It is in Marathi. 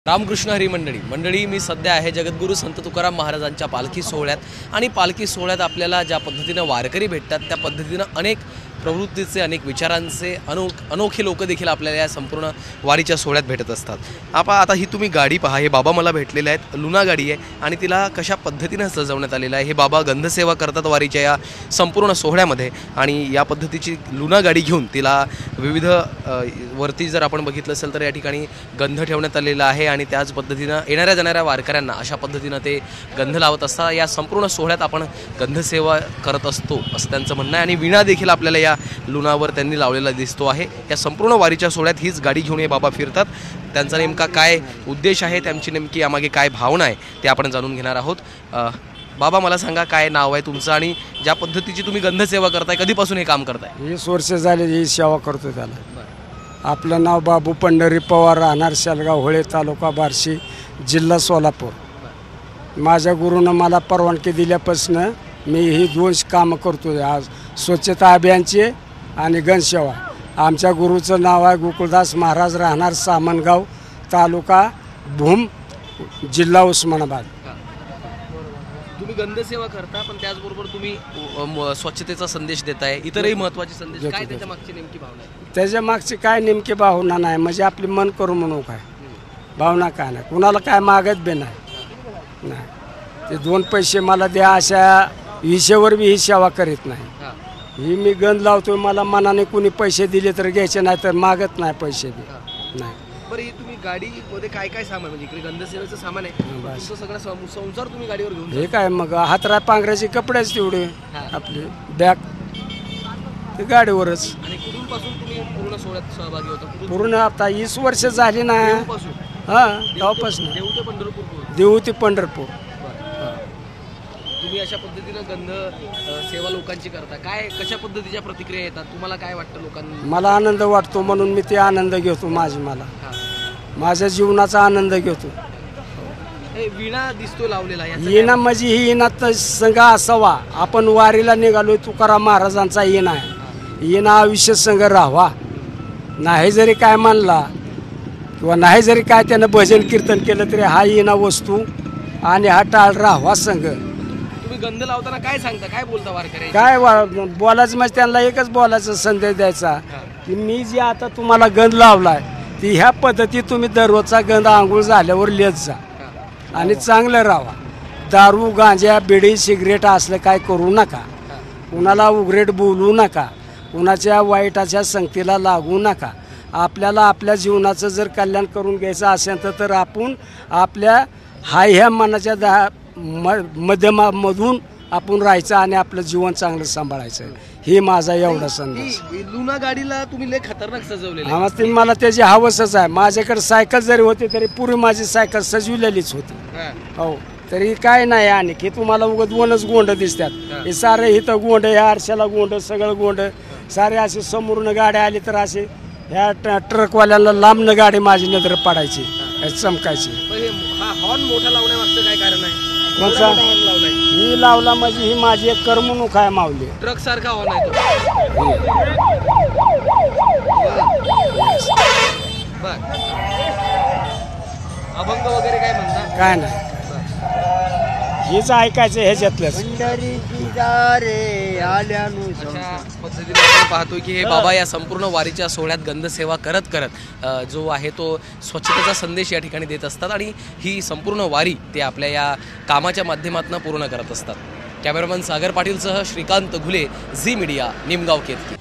रामकृष्ण हरी मंडळी मी सध्या आहे जगद्गुरू संत तुकाराम महाराजांच्या पालखी सोहळ्यात आणि पालखी सोहळ्यात आपल्याला ज्या पद्धतीने वारकरी भेटतात त्या पद्धतीने अनेक प्रवृत्तीचे अनेक विचारांचे अनोखे लोक देखील आपल्याला या संपूर्ण वारीच्या सोहळ्यात भेटत असतात। आता ही तुम्ही गाडी पहा, हे बाबा मला भेटलेले आहेत। लुना गाडी आहे आणि तिला कशा पद्धतीने सजवण्यात आलेलं आहे। हे बाबा गंधसेवा करतात वारीच्या या संपूर्ण सोहळ्यामध्ये आणि या पद्धतीची लुना गाडी घेऊन तिला विविध वरती जर आपण बघितलं असेल तर या ठिकाणी गंध ठेवण्यात आलेला आहे आणि त्याच पद्धतीने येणाऱ्या जाणाऱ्या वारकऱ्यांना अशा पद्धतीने ते गंध लावत असतात। या संपूर्ण सोहळ्यात आपण गंधसेवा करत असतो असं त्यांचं म्हणणं आहे आणि विणा देखील आपल्याला या लुनावर त्यांनी लावलेला दिसतो आहे। या संपूर्ण वारीच्या सोहळ्यात हीच गाडी घेऊन हे बाबा फिरतात। त्यांचा नेमका काय उद्देश आहे, त्यांची नेमकी यामागे काय भावना आहे ते आपण जाणून घेणार आहोत। बाबा मला सांगा, काय नाव आहे तुमचं आणि ज्या पद्धतीची तुम्ही गंधसेवा करताय, कधीपासून हे काम करताय? 20 वर्ष झाले ही सेवा करतो त्याला। आपलं नाव बाबू पंढरी पवार, राहणार शालगाव, होळे, तालुका बार्शी, जिल्हा सोलापूर। माझ्या गुरुनं मला परवानगी दिल्यापासून मी ही 2 कामं करतो, आज स्वच्छता अभियानची आणि गणसेवा। आमच्या गुरुचं नाव आहे गोकुळदास महाराज, राहणार सामनगाव, तालुका भूम, जिल्हा उस्मानाबाद। तुम्ही गंधसेवा करता पण त्याचबरोबर तुम्ही स्वच्छतेचा संदेश देताय, इतरही महत्त्वाचे संदेश, काय त्याच्या मागची नेमकी भावना आहे? त्याच्या मागची काय नेमकी भावना नाही, म्हणजे आपली मन करू म्हणू काय भावना काय नाही, कुणाला काय मागत बी नाही। ते 2 पैसे मला द्या अशा विषयावर बी ही सेवा करीत नाही। ही मी गंध लावतोय, मला मनाने कुणी पैसे दिले तर घ्यायचे, नाही तर मागत नाही पैसे बी नाही। बरं, ही तुम्ही गाडीमध्ये काय काय सामान, म्हणजे इकडे गंधसेवेचं सामान आहे, तुमचं सगळं संसार तुम्ही गाडीवर घेऊन? हे काय मग हातरा पांघराचे कपडेच तेवढे, आपले बॅग ते गाडीवरच। आणि कुठून पासून तुम्ही पूर्ण सोहळ्यात सहभागी होता? पूर्ण आता 20 वर्ष झाली ना। तेव्हापासून देऊ ते पंढरपूर, देऊ ते पंढरपूर। तुम्ही अशा पद्धतीनं गंध सेवा लोकांची करता, काय कशा पद्धतीच्या प्रतिक्रिया येतात, तुम्हाला काय वाटतं लोकांना? मला आनंद वाटतो म्हणून मी ते आनंद घेतो, मला माझ्या जीवनाचा आनंद घेतो। विणा दिसतो लावलेला, येणा म्हणजे ही येणात संघ असावा। आपण वारीला निघालोय, तुकाराम महाराजांचा येणा आहे। येणा आयुष्य संघ राहावा, नाही जरी काय मानला किंवा नाही जरी काय त्यानं भजन कीर्तन केलं तरी हा येणा वस्तू आणि हा टाळ राहावा संघ। गंध लावताना काय सांगता, काय बोलता वारकरी? काय बोलायचं म्हणजे त्यांना एकच बोलायचा संदेश द्यायचा की मी जे आता तुम्हाला गंध लावलाय ती ह्या पद्धती तुम्ही दररोजचा गंध आंघोळ झाल्यावर लिहित जा आणि चांगलं राहा। दारू, गांजा, बिडी, सिगरेट असलं काय करू नका, कुणाला उघरेट बोलू नका, कुणाच्या वाईटाच्या संगतीला लागू नका। आपल्याला आपल्या जीवनाचं जर कल्याण करून घ्यायचं असेल तर आपण आपल्या ह्या मनाच्या मध्यमामधून आपण राहायचं आणि आपलं जीवन चांगलं सांभाळायचं, हे माझा एवढा संदेश। लुना गाडीला तुम्ही लय खतरनाक सजवलेलं आहे। मला त्याची हवसच आहे। माझ्याकडे सायकल जरी होती तरी पूर्वी माझी सायकल सजविलेलीच होती। हो, तरी काय नाही आणि की तुम्हाला उगाच 2च गोंड दिसतात, हे सारे इथं गोंड, ह्या आरशाला गोंड, सगळं गोंड, सारे असे समोरून गाड्या आली तर असे ह्या ट्रकवाल्याला लांबनं गाडी माझी नजर पडायची, चमकायची। हॉर्न मोठा लावण्यामागचं काय कारण आहे? कोणचा ही लावला म्हणजे ही माझी एक करमणूक आहे माऊली। ट्रक सारखा हॉर्न आहे तो। अभंग वगैरे काय म्हणता? काय नाही, हेच ऐकायचं ह्याच्यातलंच। अशा पद्धतीने आपण पाहतोय की हे बाबा या संपूर्ण वारीच्या सोहळ्यात गंधसेवा करत करत जो आहे तो स्वच्छतेचा संदेश या ठिकाणी देत असतात आणि ही संपूर्ण वारी ते आपल्या या कामाच्या माध्यमातून पूर्ण करत असतात। कॅमेरामन सागर पाटीलसह श्रीकांत घुले, झी मीडिया, निमगाव केतकी।